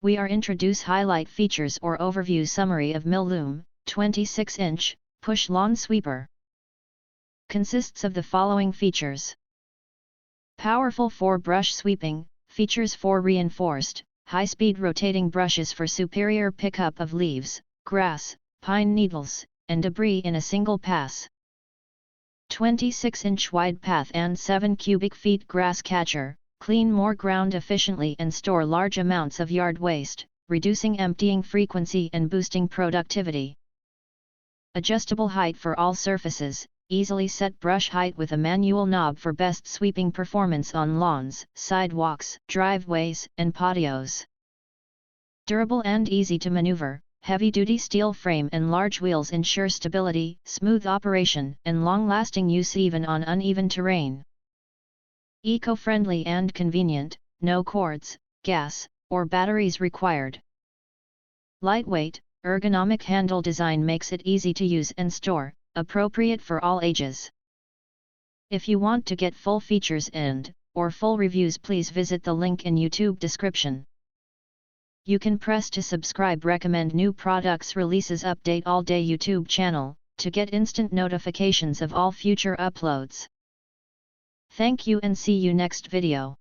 we are introduce highlight features or overview summary of MilleLoom 26-inch push lawn sweeper. Consists of the following features. Powerful 4-brush sweeping, features 4 reinforced, high-speed rotating brushes for superior pickup of leaves, grass, pine needles, and debris in a single pass. 26-inch wide path and 7 cubic feet grass catcher, clean more ground efficiently and store large amounts of yard waste, reducing emptying frequency and boosting productivity. Adjustable height for all surfaces, easily set brush height with a manual knob for best sweeping performance on lawns, sidewalks, driveways, and patios. Durable and easy to maneuver, heavy-duty steel frame and large wheels ensure stability, smooth operation, and long-lasting use even on uneven terrain. Eco-friendly and convenient, no cords, gas, or batteries required. Lightweight, ergonomic handle design makes it easy to use and store, appropriate for all ages. If you want to get full features or full reviews, please visit the link in YouTube description. You can press to subscribe recommend new products releases update all day YouTube channel, to get instant notifications of all future uploads. Thank you and see you next video.